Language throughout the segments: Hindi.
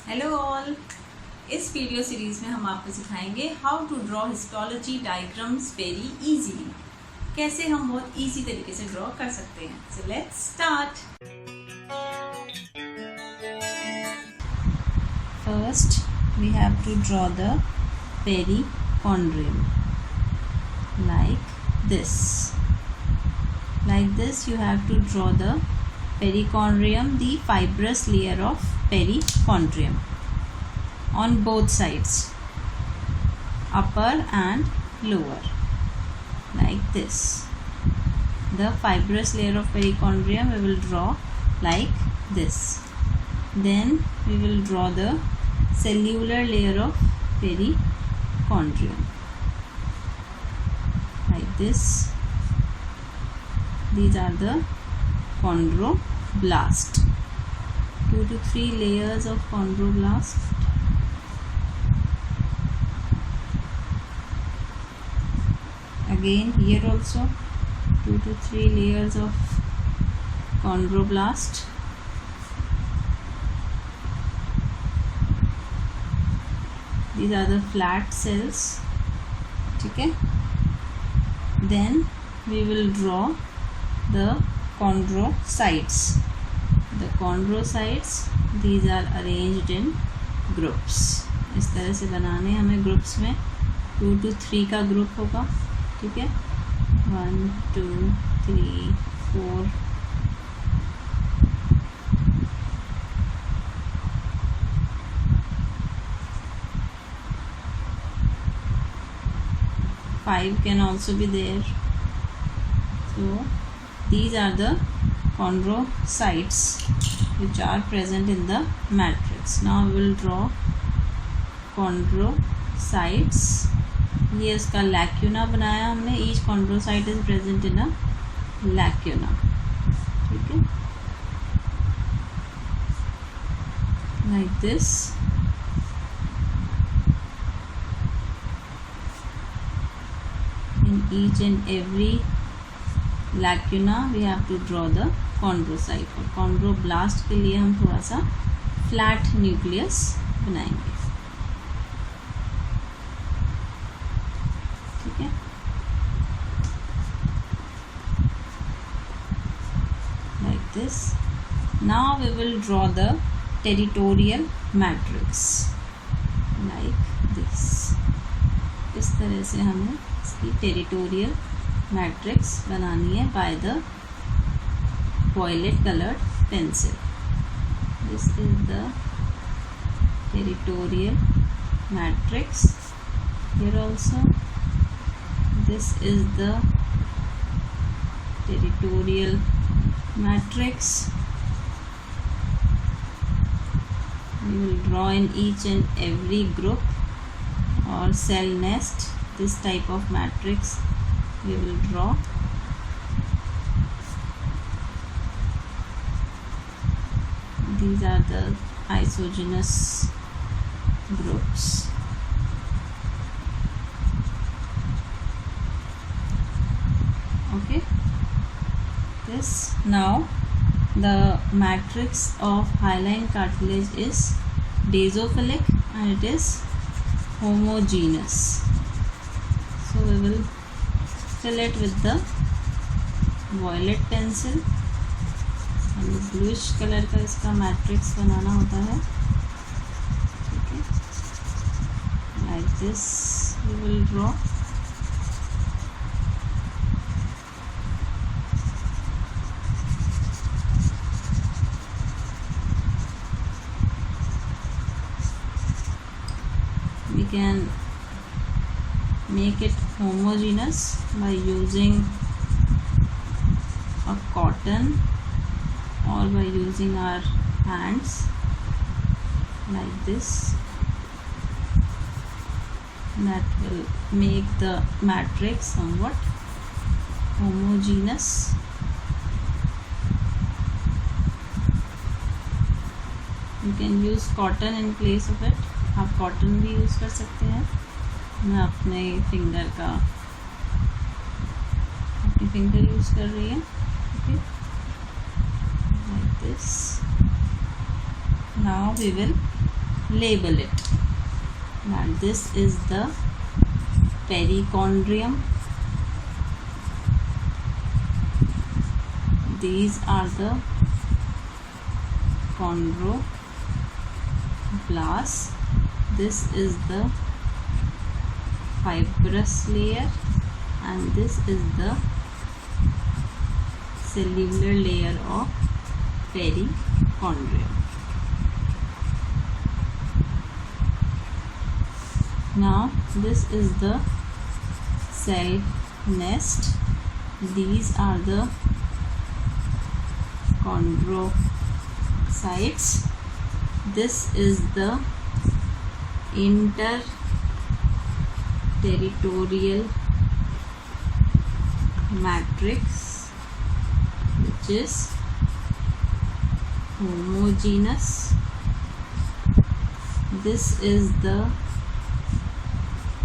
Hello all. इस वीडियो सीरीज में हम आपको सिखाएंगे how to draw histology diagrams very easily. कैसे हम बहुत इजी तरीके से ड्रॉ कर सकते हैं। So let's start. First we have to draw the perichondrium like this. Like this you have to draw the perichondrium, the fibrous layer of perichondrium on both sides, upper and lower, like this. The fibrous layer of perichondrium we will draw like this. Then we will draw the cellular layer of perichondrium like this. These are the chondroblast. 2 to 3 layers of chondroblast. Again here also 2 to 3 layers of chondroblast. These are the flat cells. Okay. Then we will draw the chondrocytes. The chondrocytes, these are arranged in groups. इस तरह से बनाने हमें ग्रुप्स में 2 to 3 का ग्रुप होगा. ठीक है, 1 2 3 4 5 can also be there. So these are the chondrocytes which are present in the matrix. Now we will draw chondrocytes. ये इसका lacuna बनाया हमने. Each chondrocyte is present in a lacuna. ठीक है, like this. In each and every lacuna we have to draw the chondrocyte. और chondroblast के लिए हम थोड़ा सा flat nucleus बनाएंगे. ठीक है, like this. Now we will draw the territorial matrix like this. इस तरह से हमें इसकी टेरिटोरियल मैट्रिक्स बनानी है by the violet colored pencil. This is the territorial matrix. Here also this is the territorial matrix. We will draw in each and every group or cell nest. This type of matrix we will draw. These are the isogenous groups. Okay, this. Now the matrix of hyaline cartilage is basophilic and it is homogeneous. So we will fill it with the violet pencil. और ब्लूइश कलर का इसका मैट्रिक्स बनाना होता है. ठीक है, like this we will draw. We can make it homogeneous by using a cotton or by using our hands like this. That will make the matrix somewhat homogeneous. You can use cotton in place of it. आप कॉटन भी यूज़ कर सकते हैं. मैं अपने फिंगर यूज़ कर रही है. Okay, like this. Now we will label it. Now this is the perichondrium. These are the chondroblasts. This is the fibrous layer and this is the cellular layer of perichondrium. Now this is the cell nest. These are the chondrocytes. This is the interterritorial matrix, which is homogeneous. This is the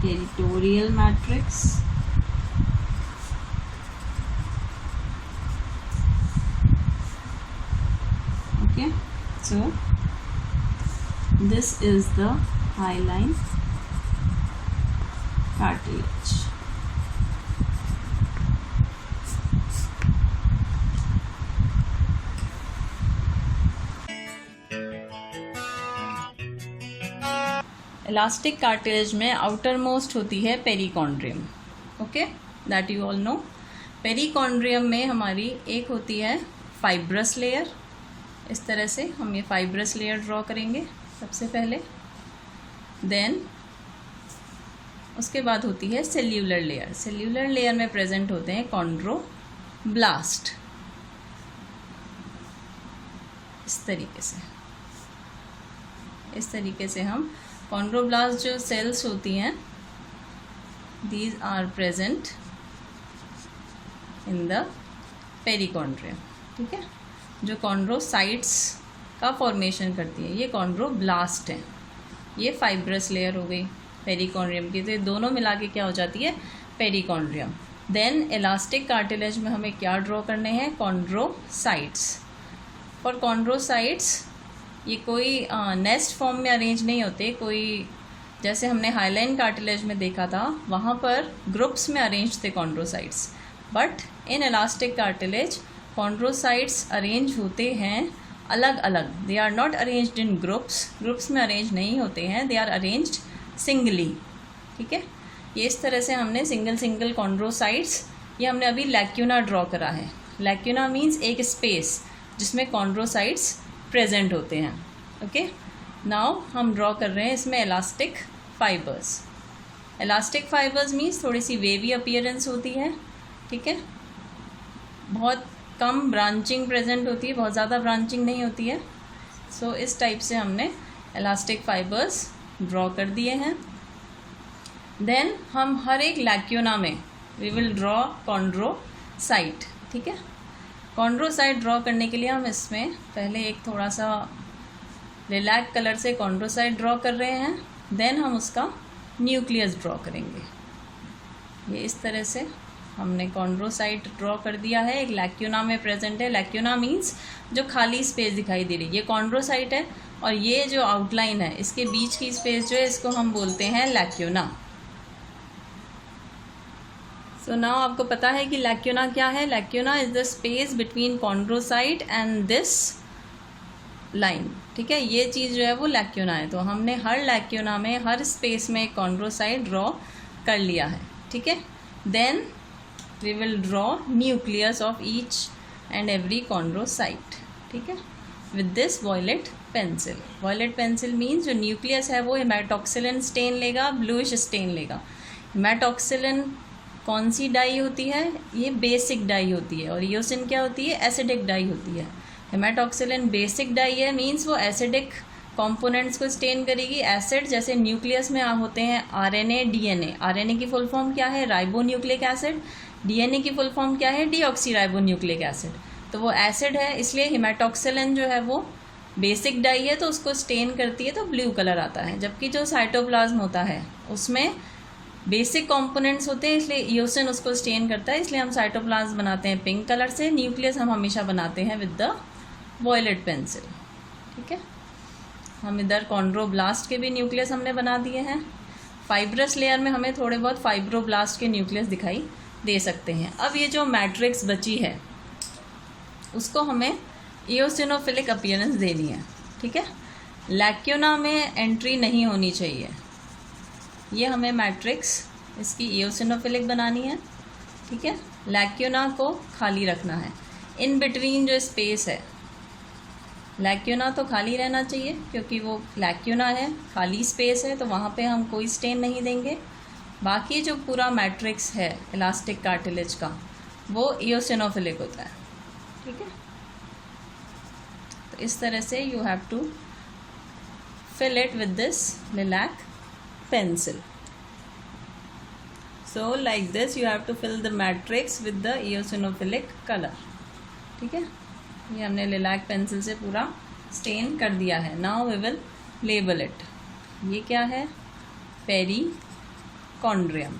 territorial matrix. Okay, so this is the hyaline cartilage. Elastic cartilage में आउटर मोस्ट होती है perichondrium. Okay, that you all know. Perichondrium में हमारी एक होती है फाइब्रस लेयर. इस तरह से हम ये फाइब्रस लेयर ड्रॉ करेंगे सबसे पहले. देन उसके बाद होती है सेल्यूलर लेयर. सेल्यूलर लेयर में प्रेजेंट होते हैं कॉन्ड्रोब्लास्ट. इस तरीके से हम कॉन्ड्रोब्लास्ट जो सेल्स होती हैं, these are present in the perichondrium. ठीक है, जो कॉन्ड्रोसाइट्स का फॉर्मेशन करती है, ये कॉन्ड्रोब्लास्ट हैं. ये फाइब्रस लेयर हो गई पेरिकॉन्ड्रियम की. तो ये दोनों मिला के क्या हो जाती है, पेरिकॉन्ड्रियम. देन इलास्टिक कार्टिलेज में हमें क्या ड्रॉ करने हैं, कॉन्ड्रोसाइट्स. फॉर कॉन्ड्रोसाइट्स ये कोई नेस्ट फॉर्म में अरेंज नहीं होते. कोई जैसे हमने हाइलाइन कार्टिलेज में देखा था, वहाँ पर ग्रुप्स में अरेंज थे chondrocytes. But in elastic cartilage chondrocytes arrange होते हैं अलग अलग. They are not arranged in groups में अरेंज नहीं होते हैं. They are arranged singly. ठीक है, ये इस तरह से हमने सिंगल कॉन्ड्रोसाइट्स, ये हमने अभी लैक्यूना ड्रॉ करा है. लैक्यूना मीन्स एक स्पेस जिसमें कॉन्ड्रोसाइट्स प्रेजेंट होते हैं. ओके, नाउ हम ड्रॉ कर रहे हैं इसमें elastic fibres. Elastic fibres means थोड़ी सी वेवी अपीयरेंस होती है. ठीक है, बहुत कम ब्रांचिंग प्रेजेंट होती है, बहुत ज़्यादा ब्रांचिंग नहीं होती है. सो इस टाइप से हमने इलास्टिक फाइबर्स ड्रॉ कर दिए हैं. देन हम हर एक लैक्यूना में वी विल ड्रॉ कॉन्ड्रोसाइट. ठीक है, कॉन्ड्रोसाइट ड्रॉ करने के लिए हम इसमें पहले एक थोड़ा सा लिलैक कलर से कॉन्ड्रोसाइट ड्रॉ कर रहे हैं. देन हम उसका न्यूक्लियस ड्रॉ करेंगे. ये इस तरह से हमने कॉन्ड्रोसाइट ड्रॉ कर दिया है. एक लैक्यूना में प्रेजेंट है. लैक्यूना मीन्स जो खाली स्पेस दिखाई दे रही है, ये कॉन्ड्रोसाइट है. और ये जो आउटलाइन है, इसके बीच की स्पेस जो है, इसको हम बोलते हैं लैक्यूना. सो नाउ आपको पता है कि लैक्यूना क्या है. Lacuna is the space between chondrocyte and this line. ठीक है, ये चीज़ जो है वो लैक्यूना है. तो हमने हर लैक्यूना में, हर स्पेस में एक कॉन्ड्रोसाइट ड्रॉ कर लिया है. ठीक है, then we will draw nucleus of each and every chondrocyte. ठीक है, with this violet pencil. Violet pencil means जो न्यूक्लियस है वो हेमाटोक्सिलिन स्टेन लेगा, ब्लूइश स्टेन लेगा. हेमाटोक्सिलिन कौन सी डाई होती है, ये बेसिक डाई होती है. और ईओसिन क्या होती है, एसिडिक डाई होती है. हेमाटोक्सिलिन बेसिक डाई है, मीन्स वो एसिडिक कंपोनेंट्स को स्टेन करेगी. एसिड जैसे न्यूक्लियस में होते हैं आरएनए, डीएनए. आरएनए की फुल फॉर्म क्या है, राइबो न्यूक्लिक एसिड. डीएनए की फुल फॉर्म क्या है, डीऑक्सी राइबो न्यूक्लिक एसिड. तो वो एसिड है, इसलिए हेमाटोक्सिलिन जो है वो बेसिक डाई है, तो उसको स्टेन करती है तो ब्लू कलर आता है. जबकि जो साइटोप्लाज्म होता है उसमें बेसिक कंपोनेंट्स होते हैं, इसलिए ईओसिन उसको स्टेन करता है. इसलिए हम साइटोप्लाज्म बनाते हैं पिंक कलर से. न्यूक्लियस हम हमेशा बनाते हैं विद द वॉयलेट पेंसिल. ठीक है, हम इधर कॉन्ड्रोब्लास्ट के भी न्यूक्लियस हमने बना दिए हैं। फाइब्रस लेयर में हमें थोड़े बहुत फाइब्रोब्लास्ट के न्यूक्लियस दिखाई दे सकते हैं। अब ये जो मैट्रिक्स बची है उसको हमें इओसिनोफिलिक अपीयरेंस देनी है, ठीक है। लैक्यूना में एंट्री नहीं होनी चाहिए। ये हमें मैट्रिक्स इसकी इओसिनोफिलिक बनानी है, ठीक है। लैक्यूना को खाली रखना है। इन बिटवीन जो स्पेस है, लैक्यूना तो खाली रहना चाहिए क्योंकि वो लैक्यूना है, खाली स्पेस है, तो वहाँ पे हम कोई स्टेन नहीं देंगे। बाकी जो पूरा मैट्रिक्स है इलास्टिक कार्टिलेज का वो इओसिनोफिलिक होता है, ठीक है। तो इस तरह से you have to fill it with this lilac pencil. So like this you have to fill the matrix with the eosinophilic color, ठीक है। ये हमने lilac pencil से पूरा स्टेन कर दिया है। Now we will label it. ये क्या है? पेरिकॉन्ड्रियम।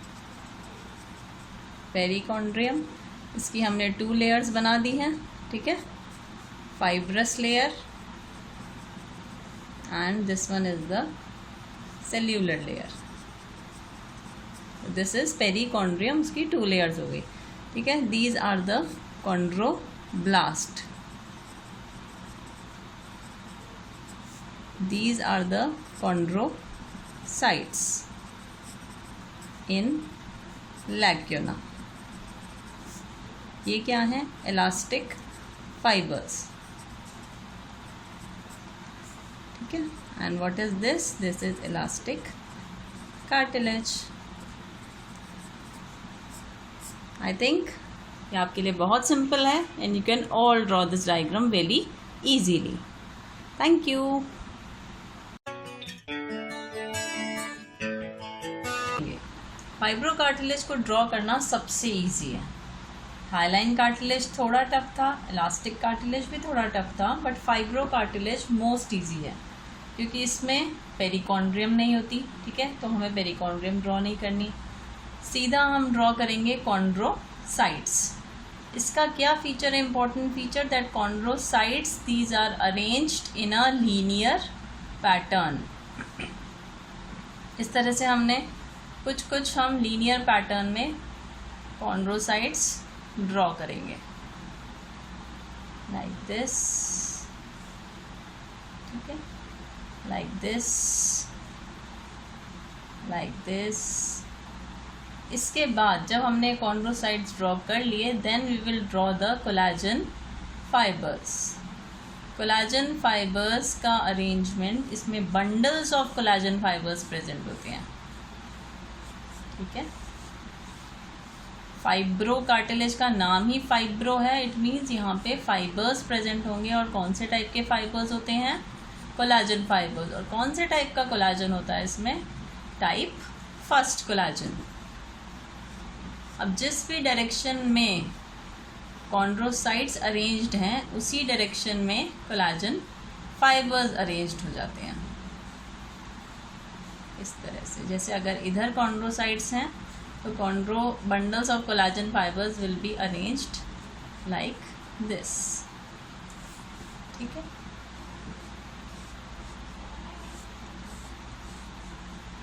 पेरिकॉन्ड्रियम, इसकी हमने 2 लेयर्स बना दी हैं, ठीक है। Fibrous layer and this one is the cellular layer. This is perichondrium, उसकी 2 layers हो गई, ठीक है। These are the chondroblast. These are the chondrocytes in lacuna. ये क्या है? elastic fibers, ठीक है। And what is this? This is elastic cartilage. I think ये आपके लिए बहुत सिंपल है and you can all draw this diagram very easily. Thank you. Fibro cartilage को ड्रॉ करना सबसे इजी है। हाईलाइन कार्टिलेज थोड़ा टफ था, इलास्टिक कार्टिलेज भी थोड़ा टफ था, but fibro cartilage most easy है क्योंकि इसमें पेरिकॉन्ड्रियम नहीं होती, ठीक है। तो हमें पेरिकॉन्ड्रियम ड्रॉ नहीं करनी, सीधा हम ड्रॉ करेंगे कॉन्ड्रोसाइट्स। इसका क्या फीचर है? Important feature that chondrocytes these are arranged in a linear pattern. इस तरह से हमने कुछ हम लीनियर पैटर्न में कॉन्ड्रोसाइट्स ड्रॉ करेंगे, लाइक दिस, ठीक है, लाइक दिस, लाइक दिस। इसके बाद जब हमने कॉन्ड्रोसाइट्स ड्रॉ कर लिए, then we will draw the collagen fibres. Collagen fibres का अरेंजमेंट, इसमें bundles of collagen fibres present होते हैं, ठीक है। फाइब्रो कार्टिलेज का नाम ही फाइब्रो है, इट मीन्स यहाँ पे फाइबर्स प्रेजेंट होंगे। और कौन से टाइप के फाइबर्स होते हैं? Collagen fibres. और कौन से टाइप का कोलाजन होता है इसमें? Type first collagen. अब जिस भी डायरेक्शन में कॉन्ड्रोसाइट्स अरेंज्ड हैं उसी डायरेक्शन में कोलाजन फाइबर्स अरेंज्ड हो जाते हैं, इस तरह से। जैसे अगर इधर कॉन्ड्रोसाइट्स हैं तो bundles of collagen fibers will be arranged like this, ठीक है।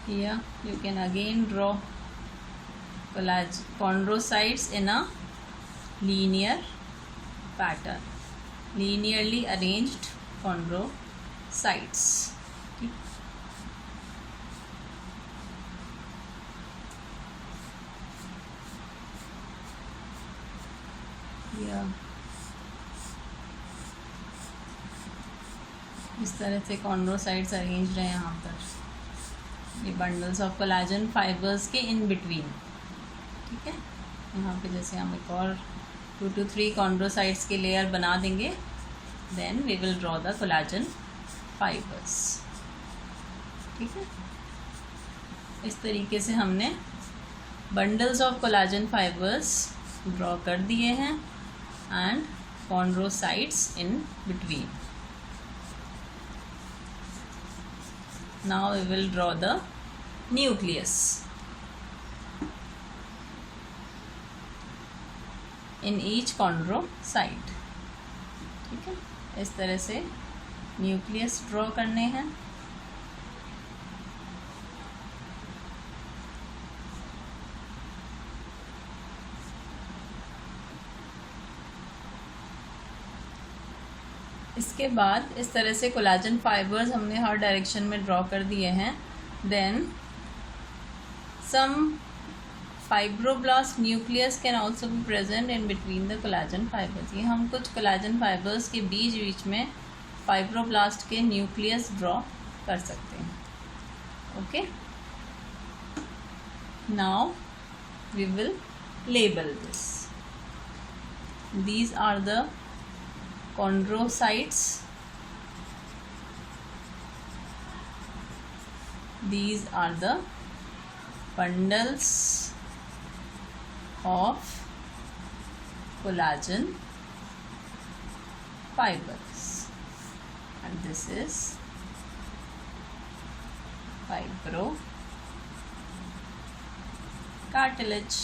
Here you can again draw chondrocytes in a linear pattern, linearly arranged chondrocytes, ठीक। इस तरह से कॉन्ड्रोसाइट्स अरेंज्ड हैं यहाँ पर, ये बंडल्स ऑफ कोलाजन फाइबर्स के इन बिटवीन, ठीक है। यहाँ पे जैसे हम एक और 2 to 3 कॉन्ड्रोसाइट्स के लेयर बना देंगे, then we will draw the collagen fibres, ठीक है। इस तरीके से हमने bundles of collagen fibres draw कर दिए हैं and chondrocytes in between. Now we will draw the nucleus in each chondrocyte, ठीक है। इस तरह से न्यूक्लियस ड्रॉ करने हैं। इसके बाद इस तरह से कोलाजन फाइबर्स हमने हर डायरेक्शन में ड्रॉ कर दिए हैं. Then some fibroblast nucleus can also be present in between the collagen fibres. ये हम कुछ कोलाजन फाइबर्स के बीच बीच में फाइब्रोब्लास्ट के न्यूक्लियस ड्रॉ कर सकते हैं. Okay, now we will label this. These are the chondrocytes. These are the bundles of collagen fibers, and this is fibrocartilage.